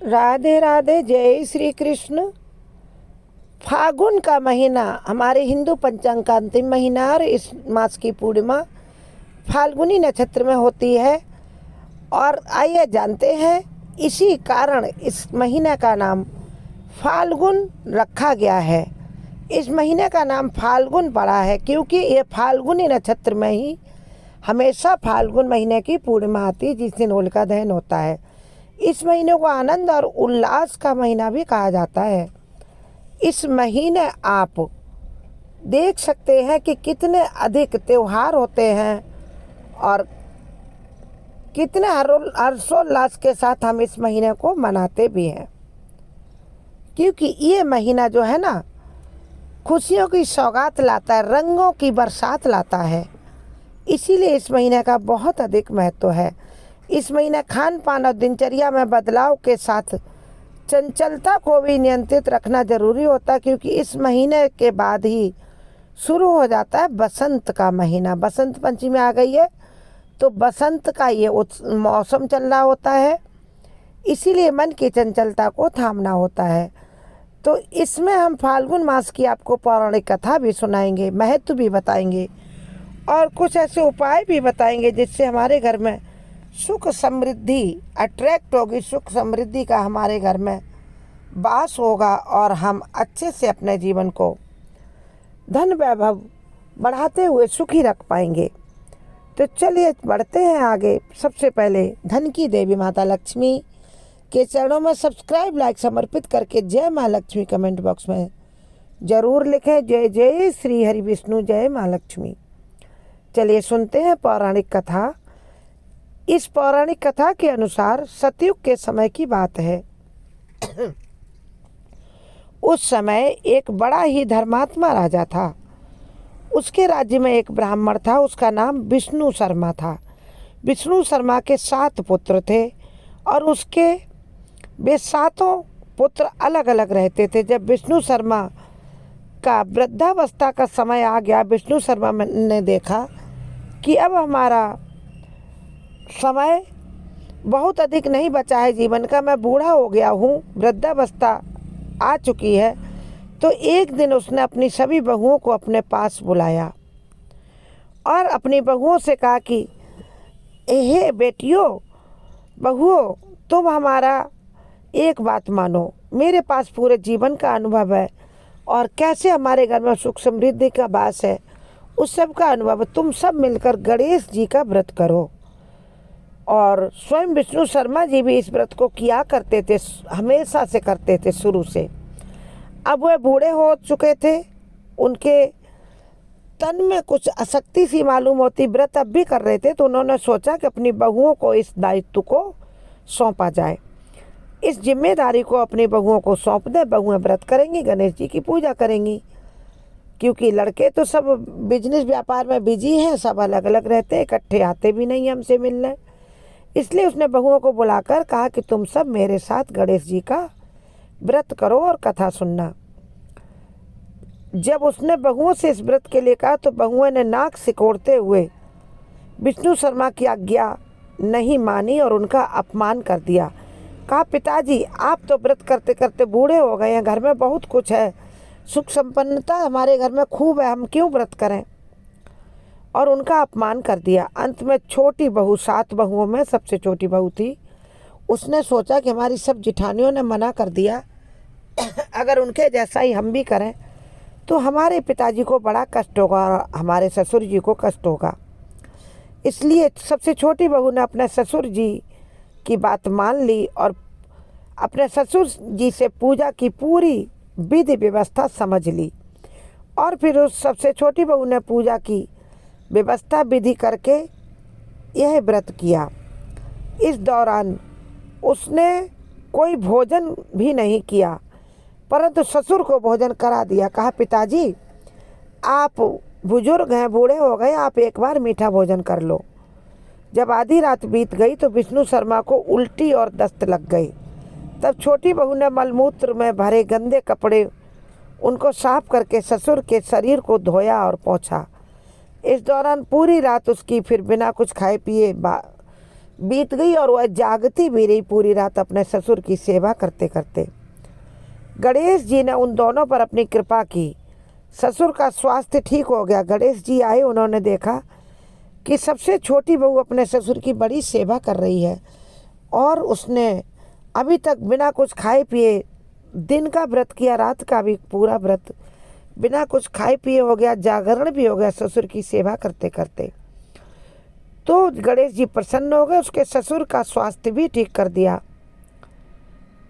राधे राधे, जय श्री कृष्ण। फागुन का महीना हमारे हिंदू पंचांग का अंतिम महीना और इस मास की पूर्णिमा फाल्गुनी नक्षत्र में होती है। और आइए जानते हैं इसी कारण इस महीने का नाम फाल्गुन रखा गया है। इस महीने का नाम फाल्गुन पड़ा है क्योंकि ये फाल्गुनी नक्षत्र में ही हमेशा फाल्गुन महीने की पूर्णिमा आती है, जिस दिन होलिका दहन होता है। इस महीने को आनंद और उल्लास का महीना भी कहा जाता है। इस महीने आप देख सकते हैं कि कितने अधिक त्यौहार होते हैं और कितने हर्षोल्लास के साथ हम इस महीने को मनाते भी हैं, क्योंकि ये महीना जो है ना, खुशियों की सौगात लाता है, रंगों की बरसात लाता है। इसीलिए इस महीने का बहुत अधिक महत्व है। इस महीने खान पान और दिनचर्या में बदलाव के साथ चंचलता को भी नियंत्रित रखना जरूरी होता है, क्योंकि इस महीने के बाद ही शुरू हो जाता है बसंत का महीना। बसंत पंचमी आ गई है, तो बसंत का ये मौसम चल रहा होता है। इसीलिए मन की चंचलता को थामना होता है। तो इसमें हम फाल्गुन मास की आपको पौराणिक कथा भी सुनाएंगे, महत्व भी बताएंगे और कुछ ऐसे उपाय भी बताएंगे जिससे हमारे घर में सुख समृद्धि अट्रैक्ट होगी, सुख समृद्धि का हमारे घर में वास होगा और हम अच्छे से अपने जीवन को धन वैभव बढ़ाते हुए सुखी रख पाएंगे। तो चलिए बढ़ते हैं आगे। सबसे पहले धन की देवी माता लक्ष्मी के चरणों में सब्सक्राइब लाइक समर्पित करके जय माँ लक्ष्मी कमेंट बॉक्स में जरूर लिखें। जय जय श्री हरि विष्णु, जय माँ लक्ष्मी। चलिए सुनते हैं पौराणिक कथा। इस पौराणिक कथा के अनुसार सतयुग के समय की बात है। उस समय एक बड़ा ही धर्मात्मा राजा था। उसके राज्य में एक ब्राह्मण था, उसका नाम विष्णु शर्मा था। विष्णु शर्मा के 7 पुत्र थे और उसके वे 7 पुत्र अलग अलग रहते थे। जब विष्णु शर्मा का वृद्धावस्था का समय आ गया, विष्णु शर्मा ने देखा कि अब हमारा समय बहुत अधिक नहीं बचा है जीवन का, मैं बूढ़ा हो गया हूँ, वृद्धावस्था आ चुकी है। तो एक दिन उसने अपनी सभी बहुओं को अपने पास बुलाया और अपनी बहुओं से कहा कि हे बेटियों, बहुओं, तुम हमारा एक बात मानो, मेरे पास पूरे जीवन का अनुभव है और कैसे हमारे घर में सुख समृद्धि का वास है उस सब का अनुभव। तुम सब मिलकर गणेश जी का व्रत करो। और स्वयं विष्णु शर्मा जी भी इस व्रत को किया करते थे, हमेशा से करते थे शुरू से। अब वे बूढ़े हो चुके थे, उनके तन में कुछ अशक्ति सी मालूम होती, व्रत अब भी कर रहे थे। तो उन्होंने सोचा कि अपनी बहुओं को इस दायित्व को सौंपा जाए, इस जिम्मेदारी को अपनी बहुओं को सौंप दें। बहुएं व्रत करेंगी, गणेश जी की पूजा करेंगी, क्योंकि लड़के तो सब बिजनेस व्यापार में बिजी हैं, सब अलग अलग रहते हैं, इकट्ठे आते भी नहीं हमसे मिलने। इसलिए उसने बहुओं को बुलाकर कहा कि तुम सब मेरे साथ गणेश जी का व्रत करो और कथा सुनना। जब उसने बहुओं से इस व्रत के लिए कहा तो बहुओं ने नाक सिकोड़ते हुए विष्णु शर्मा की आज्ञा नहीं मानी और उनका अपमान कर दिया। कहा, पिताजी आप तो व्रत करते करते बूढ़े हो गए हैं, घर में बहुत कुछ है, सुख संपन्नता हमारे घर में खूब है, हम क्यों व्रत करें। और उनका अपमान कर दिया। अंत में छोटी बहू, 7 बहुओं में सबसे छोटी बहू थी, उसने सोचा कि हमारी सब जिठानियों ने मना कर दिया, अगर उनके जैसा ही हम भी करें तो हमारे पिताजी को बड़ा कष्ट होगा और हमारे ससुर जी को कष्ट होगा। इसलिए सबसे छोटी बहू ने अपने ससुर जी की बात मान ली और अपने ससुर जी से पूजा की पूरी विधि व्यवस्था समझ ली। और फिर उस सबसे छोटी बहू ने पूजा की व्यवस्था विधि करके यह व्रत किया। इस दौरान उसने कोई भोजन भी नहीं किया, परंतु ससुर को भोजन करा दिया। कहा, पिताजी आप बुजुर्ग हैं, बूढ़े हो गए, आप एक बार मीठा भोजन कर लो। जब आधी रात बीत गई तो विष्णु शर्मा को उल्टी और दस्त लग गई। तब छोटी बहू ने मलमूत्र में भरे गंदे कपड़े उनको साफ करके ससुर के शरीर को धोया और पोंछा। इस दौरान पूरी रात उसकी फिर बिना कुछ खाए पिए बीत गई और वह जागती भी रही पूरी रात अपने ससुर की सेवा करते करते। गणेश जी ने उन दोनों पर अपनी कृपा की। ससुर का स्वास्थ्य ठीक हो गया। गणेश जी आए, उन्होंने देखा कि सबसे छोटी बहू अपने ससुर की बड़ी सेवा कर रही है और उसने अभी तक बिना कुछ खाए पिए दिन का व्रत किया, रात का भी पूरा व्रत बिना कुछ खाए पिए हो गया, जागरण भी हो गया ससुर की सेवा करते करते। तो गणेश जी प्रसन्न हो गए, उसके ससुर का स्वास्थ्य भी ठीक कर दिया।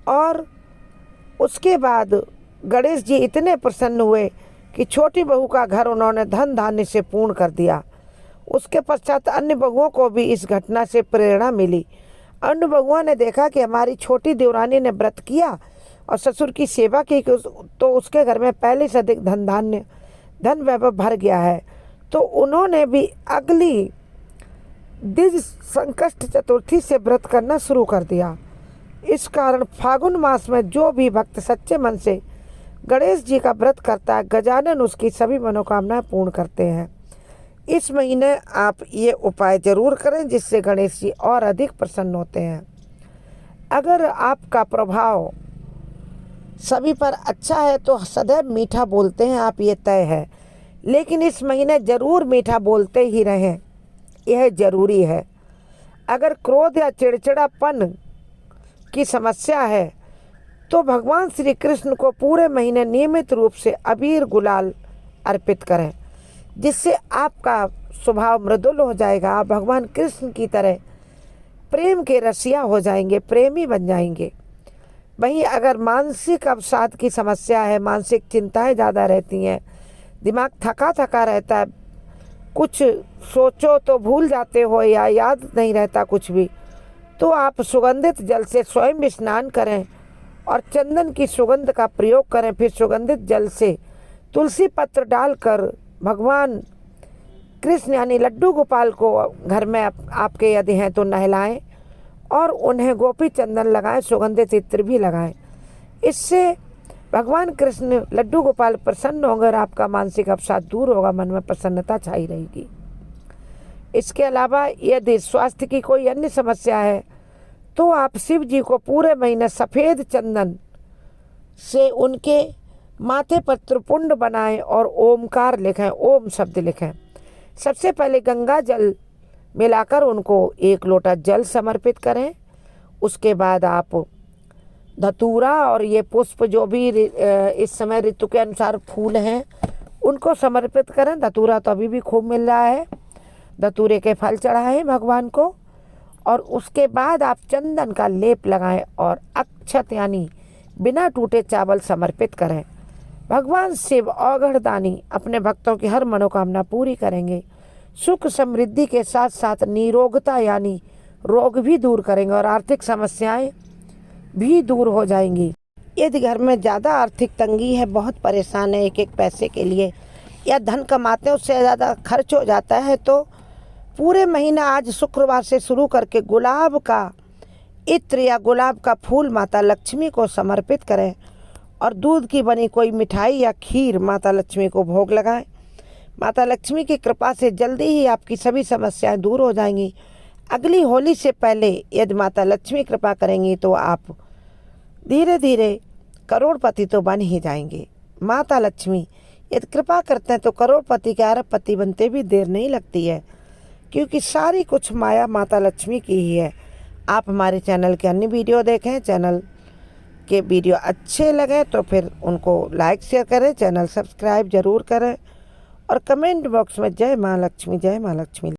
और उसके बाद गणेश जी इतने प्रसन्न हुए कि छोटी बहू का घर उन्होंने धन धान्य से पूर्ण कर दिया। उसके पश्चात अन्य बहुओं को भी इस घटना से प्रेरणा मिली। अन्य बहुओं ने देखा कि हमारी छोटी देवरानी ने व्रत किया और ससुर की सेवा की तो उसके घर में पहले से अधिक धन वैभव भर गया है। तो उन्होंने भी अगली द्विज संकष्ट चतुर्थी से व्रत करना शुरू कर दिया। इस कारण फागुन मास में जो भी भक्त सच्चे मन से गणेश जी का व्रत करता है, गजानन उसकी सभी मनोकामनाएं पूर्ण करते हैं। इस महीने आप ये उपाय जरूर करें, जिससे गणेश जी और अधिक प्रसन्न होते हैं। अगर आपका प्रभाव सभी पर अच्छा है तो सदैव मीठा बोलते हैं आप, ये तय है। लेकिन इस महीने ज़रूर मीठा बोलते ही रहें, यह जरूरी है। अगर क्रोध या चिड़चिड़ापन की समस्या है तो भगवान श्री कृष्ण को पूरे महीने नियमित रूप से अबीर गुलाल अर्पित करें, जिससे आपका स्वभाव मृदुल हो जाएगा। आप भगवान कृष्ण की तरह प्रेम के रसिया हो जाएंगे, प्रेमी बन जाएंगे। वहीं अगर मानसिक अवसाद की समस्या है, मानसिक चिंताएं ज़्यादा रहती हैं, दिमाग थका थका रहता है, कुछ सोचो तो भूल जाते हो या याद नहीं रहता कुछ भी, तो आप सुगंधित जल से स्वयं स्नान करें और चंदन की सुगंध का प्रयोग करें। फिर सुगंधित जल से तुलसी पत्र डालकर भगवान कृष्ण यानी लड्डू गोपाल को घर में आपके यदि हैं तो नहलाएं और उन्हें गोपी चंदन लगाएं, सुगंधित इत्र भी लगाएं। इससे भगवान कृष्ण लड्डू गोपाल प्रसन्न होंगे और आपका मानसिक अवसाद दूर होगा, मन में प्रसन्नता छाई रहेगी। इसके अलावा यदि स्वास्थ्य की कोई अन्य समस्या है तो आप शिव जी को पूरे महीने सफ़ेद चंदन से उनके माथे पर त्रिपुंड बनाएं और ओमकार लिखें, ओम शब्द लिखें। सबसे पहले गंगा जल मिलाकर उनको 1 लोटा जल समर्पित करें। उसके बाद आप धतूरा और ये पुष्प जो भी इस समय ऋतु के अनुसार फूल हैं उनको समर्पित करें। धतूरा तो अभी भी खूब मिल रहा है, धतूरे के फल चढ़ाएं भगवान को। और उसके बाद आप चंदन का लेप लगाएं और अक्षत यानी बिना टूटे चावल समर्पित करें। भगवान शिव औघड़दानी अपने भक्तों की हर मनोकामना पूरी करेंगे। सुख समृद्धि के साथ साथ निरोगता यानी रोग भी दूर करेंगे और आर्थिक समस्याएं भी दूर हो जाएंगी। यदि घर में ज़्यादा आर्थिक तंगी है, बहुत परेशान है एक एक पैसे के लिए, या धन कमाते हैं उससे ज़्यादा खर्च हो जाता है, तो पूरे महीना आज शुक्रवार से शुरू करके गुलाब का इत्र या गुलाब का फूल माता लक्ष्मी को समर्पित करें और दूध की बनी कोई मिठाई या खीर माता लक्ष्मी को भोग लगाएं। माता लक्ष्मी की कृपा से जल्दी ही आपकी सभी समस्याएं दूर हो जाएंगी। अगली होली से पहले यदि माता लक्ष्मी कृपा करेंगी तो आप धीरे धीरे करोड़पति तो बन ही जाएंगे। माता लक्ष्मी यदि कृपा करते हैं तो करोड़पति के अरबपति बनते भी देर नहीं लगती है, क्योंकि सारी कुछ माया माता लक्ष्मी की ही है। आप हमारे चैनल के अन्य वीडियो देखें, चैनल के वीडियो अच्छे लगे तो फिर उनको लाइक शेयर करें, चैनल सब्सक्राइब जरूर करें और कमेंट बॉक्स में जय माँ लक्ष्मी